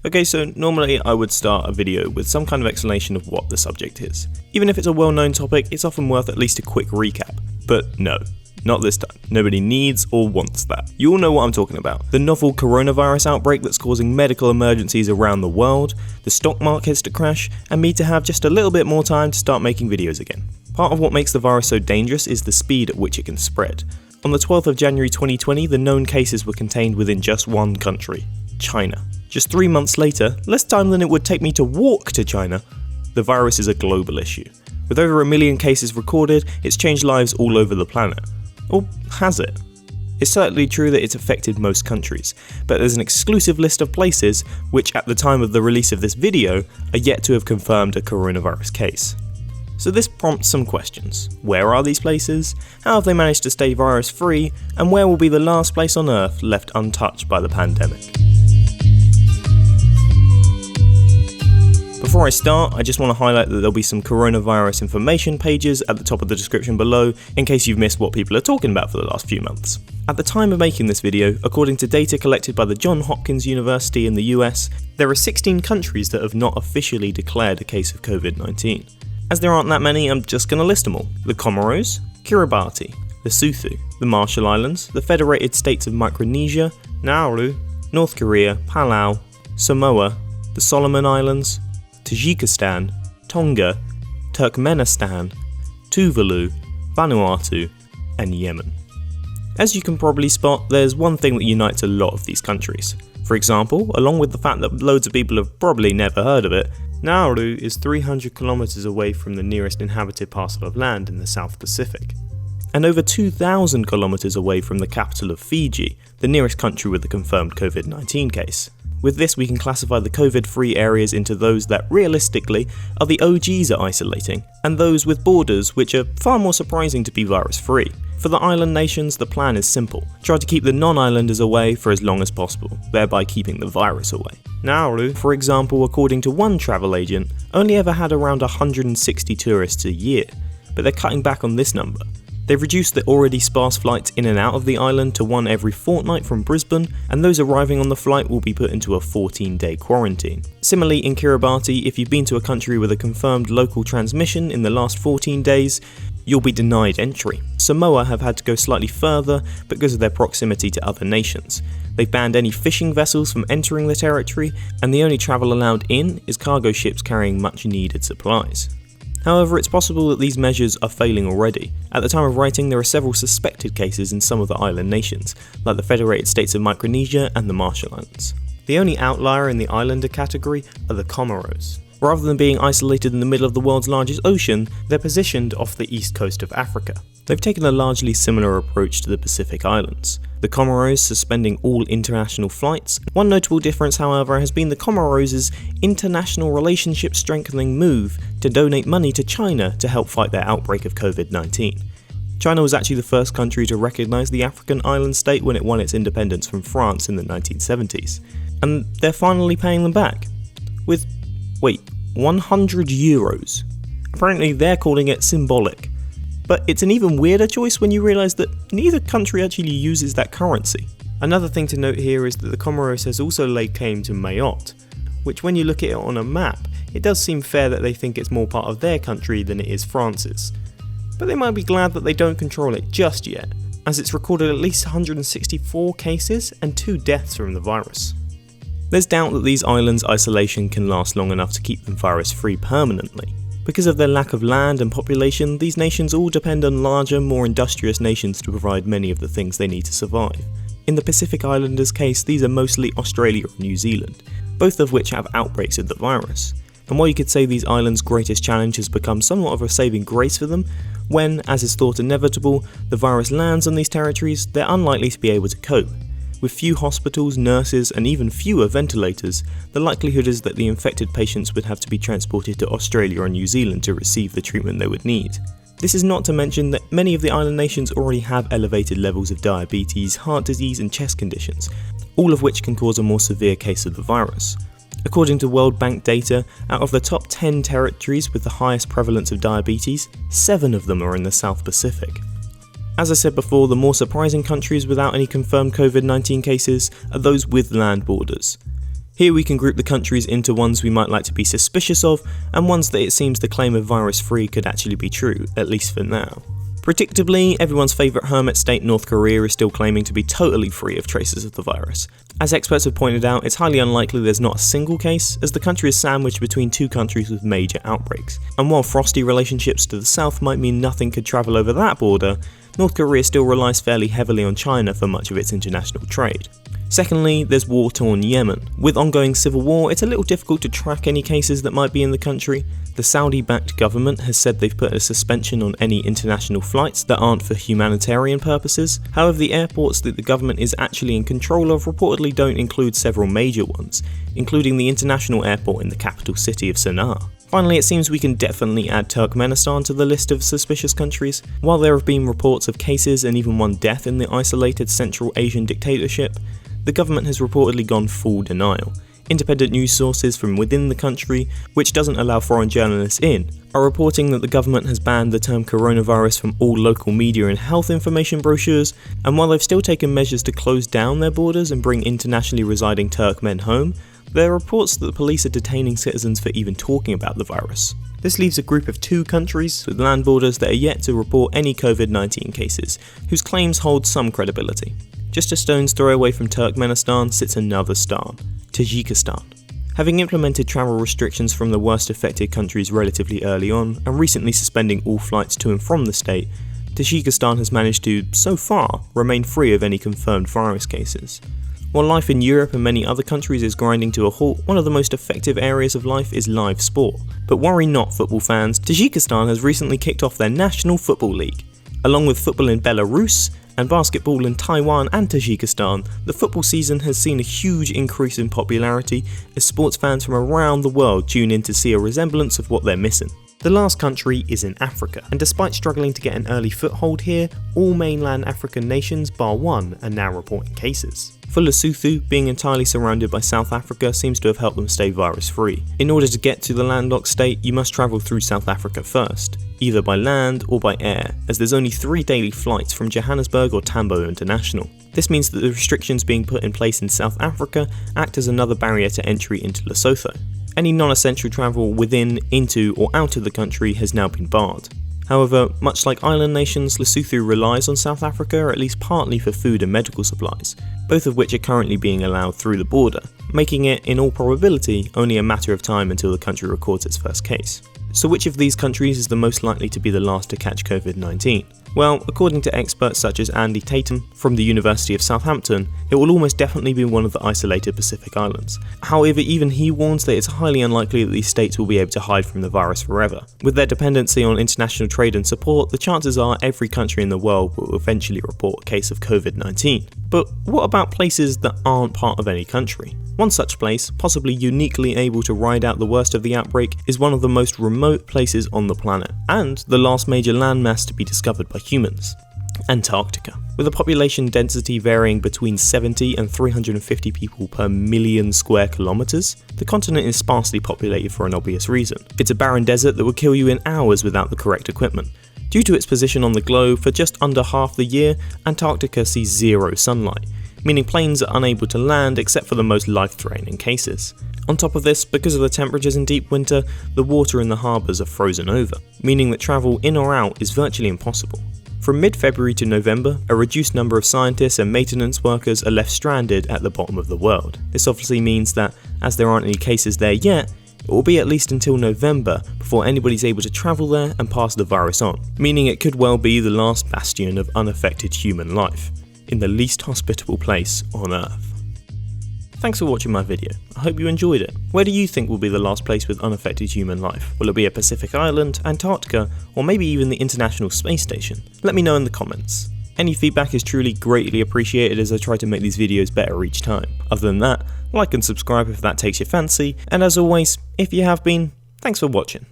Okay, so normally I would start a video with some kind of explanation of what the subject is. Even if it's a well-known topic, it's often worth at least a quick recap. But no, not this time. Nobody needs or wants that. You all know what I'm talking about. The novel coronavirus outbreak that's causing medical emergencies around the world, the stock markets to crash, and me to have just a little bit more time to start making videos again. Part of what makes the virus so dangerous is the speed at which it can spread. On the 12th of January 2020, the known cases were contained within just one country, China. Just 3 months later, less time than it would take me to walk to China, the virus is a global issue. With over 1 million cases recorded, it's changed lives all over the planet. Or has it? It's certainly true that it's affected most countries, but there's an exclusive list of places which at the time of the release of this video are yet to have confirmed a coronavirus case. So this prompts some questions. Where are these places? How have they managed to stay virus free? And where will be the last place on Earth left untouched by the pandemic? Before I start, I just want to highlight that there'll be some coronavirus information pages at the top of the description below in case you've missed what people are talking about for the last few months. At the time of making this video, according to data collected by the Johns Hopkins University in the US, there are 16 countries that have not officially declared a case of Covid-19. As there aren't that many, I'm just going to list them all. The Comoros, Kiribati, Lesotho, the Marshall Islands, the Federated States of Micronesia, Nauru, North Korea, Palau, Samoa, the Solomon Islands, Tajikistan, Tonga, Turkmenistan, Tuvalu, Vanuatu, and Yemen. As you can probably spot, there's one thing that unites a lot of these countries. For example, along with the fact that loads of people have probably never heard of it, Nauru is 300 kilometers away from the nearest inhabited parcel of land in the South Pacific, and over 2,000 kilometers away from the capital of Fiji, the nearest country with a confirmed Covid-19 case. With this, we can classify the COVID-free areas into those that realistically are the OGs at isolating, and those with borders which are far more surprising to be virus-free. For the island nations, the plan is simple. Try to keep the non-islanders away for as long as possible, thereby keeping the virus away. Nauru, for example, according to one travel agent, only ever had around 160 tourists a year, but they're cutting back on this number. They've reduced the already sparse flights in and out of the island to one every fortnight from Brisbane, and those arriving on the flight will be put into a 14-day quarantine. Similarly, in Kiribati, if you've been to a country with a confirmed local transmission in the last 14 days, you'll be denied entry. Samoa have had to go slightly further because of their proximity to other nations. They've banned any fishing vessels from entering the territory, and the only travel allowed in is cargo ships carrying much needed supplies. However, it's possible that these measures are failing already. At the time of writing, there are several suspected cases in some of the island nations, like the Federated States of Micronesia and the Marshall Islands. The only outlier in the islander category are the Comoros. Rather than being isolated in the middle of the world's largest ocean, they're positioned off the east coast of Africa. They've taken a largely similar approach to the Pacific Islands, the Comoros suspending all international flights. One notable difference, however, has been the Comoros' international relationship strengthening move to donate money to China to help fight their outbreak of Covid-19. China was actually the first country to recognise the African island state when it won its independence from France in the 1970s, and they're finally paying them back. With 100 euros. Apparently they're calling it symbolic. But it's an even weirder choice when you realise that neither country actually uses that currency. Another thing to note here is that the Comoros has also laid claim to Mayotte, which when you look at it on a map, it does seem fair that they think it's more part of their country than it is France's. But they might be glad that they don't control it just yet, as it's recorded at least 164 cases and 2 deaths from the virus. There's doubt that these islands' isolation can last long enough to keep them virus-free permanently. Because of their lack of land and population, these nations all depend on larger, more industrious nations to provide many of the things they need to survive. In the Pacific Islanders' case, these are mostly Australia and New Zealand, both of which have outbreaks of the virus. And while you could say these islands' greatest challenge has become somewhat of a saving grace for them, when, as is thought inevitable, the virus lands on these territories, they're unlikely to be able to cope. With few hospitals, nurses, and even fewer ventilators, the likelihood is that the infected patients would have to be transported to Australia or New Zealand to receive the treatment they would need. This is not to mention that many of the island nations already have elevated levels of diabetes, heart disease, and chest conditions, all of which can cause a more severe case of the virus. According to World Bank data, out of the top 10 territories with the highest prevalence of diabetes, 7 of them are in the South Pacific. As I said before, the more surprising countries without any confirmed Covid-19 cases are those with land borders. Here we can group the countries into ones we might like to be suspicious of, and ones that it seems the claim of virus-free could actually be true, at least for now. Predictably, everyone's favourite hermit state North Korea is still claiming to be totally free of traces of the virus. As experts have pointed out, it's highly unlikely there's not a single case, as the country is sandwiched between two countries with major outbreaks. And while frosty relationships to the south might mean nothing could travel over that border, North Korea still relies fairly heavily on China for much of its international trade. Secondly, there's war-torn Yemen. With ongoing civil war, it's a little difficult to track any cases that might be in the country. The Saudi-backed government has said they've put a suspension on any international flights that aren't for humanitarian purposes. However, the airports that the government is actually in control of reportedly don't include several major ones, including the international airport in the capital city of Sana'a. Finally, it seems we can definitely add Turkmenistan to the list of suspicious countries. While there have been reports of cases and even one death in the isolated Central Asian dictatorship, the government has reportedly gone full denial. Independent news sources from within the country, which doesn't allow foreign journalists in, are reporting that the government has banned the term coronavirus from all local media and health information brochures, and while they've still taken measures to close down their borders and bring internationally residing Turkmen home, there are reports that the police are detaining citizens for even talking about the virus. This leaves a group of 2 countries with land borders that are yet to report any Covid-19 cases, whose claims hold some credibility. Just a stone's throw away from Turkmenistan sits another stan, Tajikistan. Having implemented travel restrictions from the worst affected countries relatively early on, and recently suspending all flights to and from the state, Tajikistan has managed to, so far, remain free of any confirmed virus cases. While life in Europe and many other countries is grinding to a halt, one of the most effective areas of life is live sport. But worry not, football fans, Tajikistan has recently kicked off their national football league. Along with football in Belarus and basketball in Taiwan and Tajikistan, the football season has seen a huge increase in popularity as sports fans from around the world tune in to see a resemblance of what they're missing. The last country is in Africa, and despite struggling to get an early foothold here, all mainland African nations bar one are now reporting cases. For Lesotho, being entirely surrounded by South Africa seems to have helped them stay virus-free. In order to get to the landlocked state, you must travel through South Africa first, either by land or by air, as there's only 3 daily flights from Johannesburg or Tambo International. This means that the restrictions being put in place in South Africa act as another barrier to entry into Lesotho. Any non-essential travel within, into or out of the country has now been barred. However, much like island nations, Lesotho relies on South Africa at least partly for food and medical supplies, both of which are currently being allowed through the border, making it, in all probability, only a matter of time until the country records its first case. So which of these countries is the most likely to be the last to catch Covid-19? Well, according to experts such as Andy Tatum from the University of Southampton, it will almost definitely be one of the isolated Pacific Islands. However, even he warns that it's highly unlikely that these states will be able to hide from the virus forever. With their dependency on international trade and support, the chances are every country in the world will eventually report a case of Covid-19. But what about places that aren't part of any country? One such place, possibly uniquely able to ride out the worst of the outbreak, is one of the most remote places on the planet, and the last major landmass to be discovered by humans: Antarctica. With a population density varying between 70 and 350 people per million square kilometers, the continent is sparsely populated for an obvious reason. It's a barren desert that would kill you in hours without the correct equipment. Due to its position on the globe, for just under half the year, Antarctica sees 0 sunlight, meaning planes are unable to land except for the most life-threatening cases. On top of this, because of the temperatures in deep winter, the water in the harbours are frozen over, meaning that travel in or out is virtually impossible. From mid-February to November, a reduced number of scientists and maintenance workers are left stranded at the bottom of the world. This obviously means that, as there aren't any cases there yet, it will be at least until November before anybody's able to travel there and pass the virus on, meaning it could well be the last bastion of unaffected human life, in the least hospitable place on Earth. Thanks for watching my video. I hope you enjoyed it. Where do you think will be the last place with unaffected human life? Will it be a Pacific island, Antarctica, or maybe even the International Space Station? Let me know in the comments. Any feedback is truly greatly appreciated as I try to make these videos better each time. Other than that, like and subscribe if that takes your fancy, and as always, if you have been, thanks for watching.